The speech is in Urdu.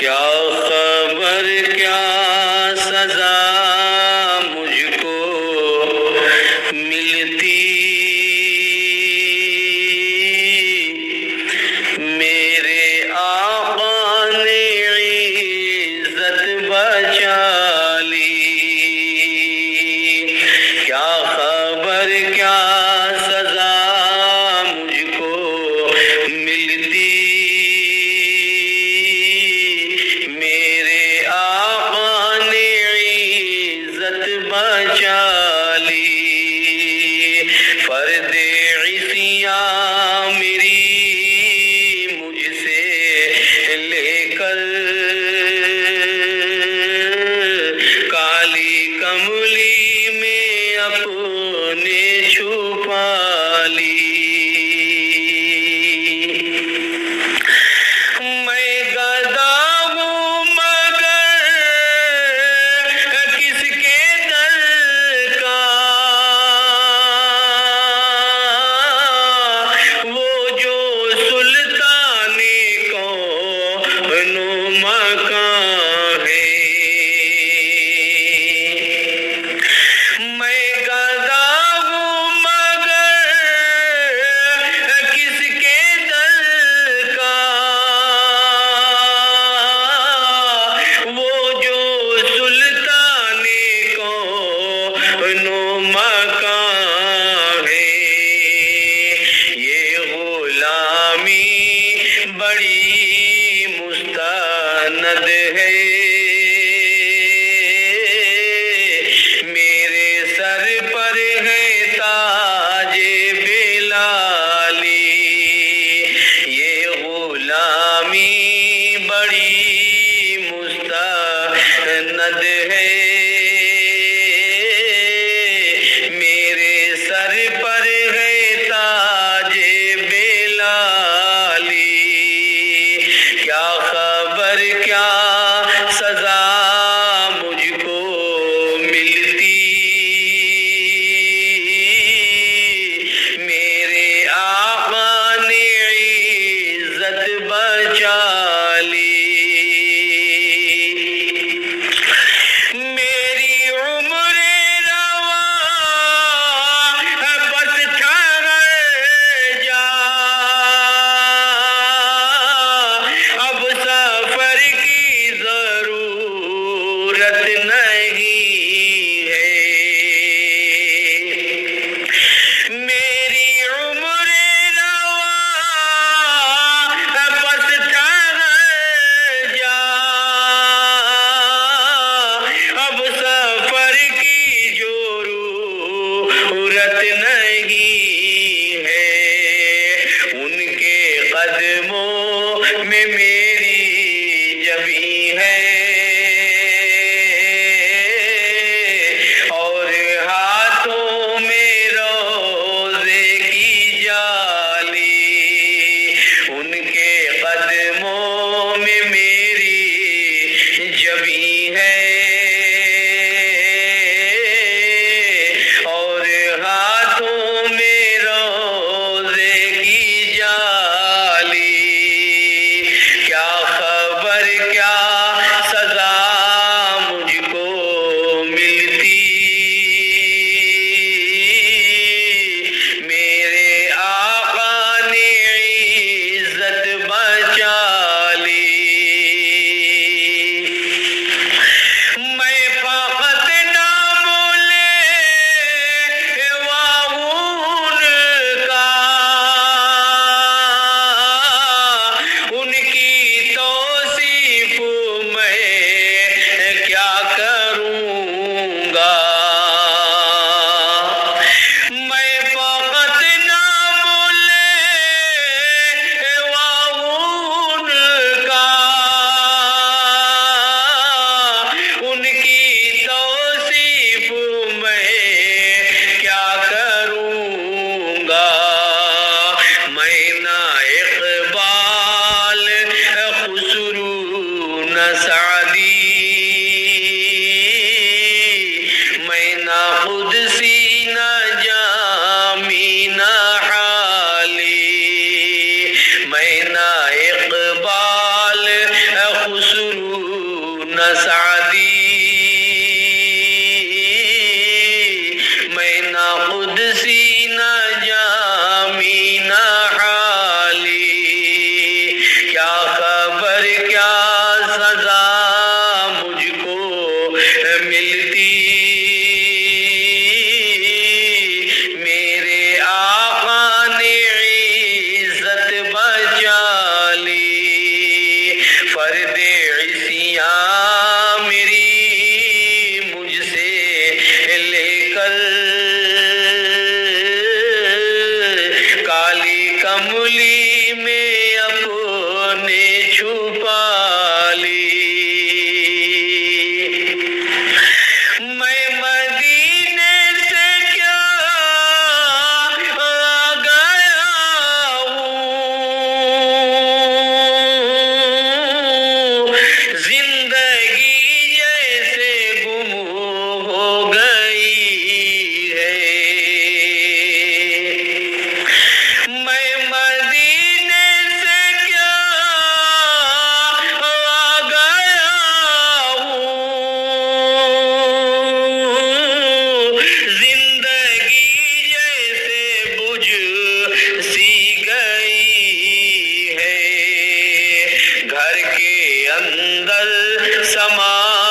کیا خبر کیا سزا مجھ کو ملتی، میرے آقا نے عزت بچا لی۔ کیا خبر کیا سزا مجھ کو ملتی، بچا لی۔ فرد عصیاں میری مجھ سے لے کر کالی کملی میں اپنے چھپا لی۔ میں گدا ہوں مگر کس کے بڑی مستند ہے، میرے سر پر ہے تاج بلالی۔ یہ غلامی بڑی مستند ہے، میرے سر پر ہے تاج بلالی۔ کیا خبر کیا سزا مجھ کو ملتی، میرے آقا نے عزت بچا لی۔ میری عمر رواں بس ٹھہر جا، اب سفر کی ضرورت نہیں ہے۔ میری عمر رواں بس ٹھہر جا، اب سفر کی ضرورت نہیں ہے۔ ان کے قدموں میں میری جبی ہے، اور ہاتھوں میں روزے کی جالی۔ ان کے قدموں میں میری جبی ہے، اور ہاتھوں میں روزے کی جالی۔ کیا خبر کیا سزا مجھ کو ملتی، میرے آقا نے عزت بچا لی۔ میں فقط نام لے واؤن کا، ان کی توصیف میں کیا کروں گا۔ میں فقط نام لے واؤن کا، ان کی توصیف میں کیا کروں گا۔ میں نہ اقبال خسرو نہ سعدی، میں نہ قدسی نہ جامی نہ حالی، میں نہ اقبال خسرو نہ سعدی میں نہ قدسی نہ جامی نہ حالی کیا خبر کیا سزا مجھ کو ملتی میرے آقا نے عزت بچا لی فرد عصیاں میری مجھ سے لے کر کالی کملی میں اپنے چھپا لی میں مدینے سے کیا گیا ہوں زندگی جیسے گم ہو گئی ہے میں مدینے سے کیا گیا ہوں زندگی جیسے بجھ سی گئی ہے گھر کے اندر سما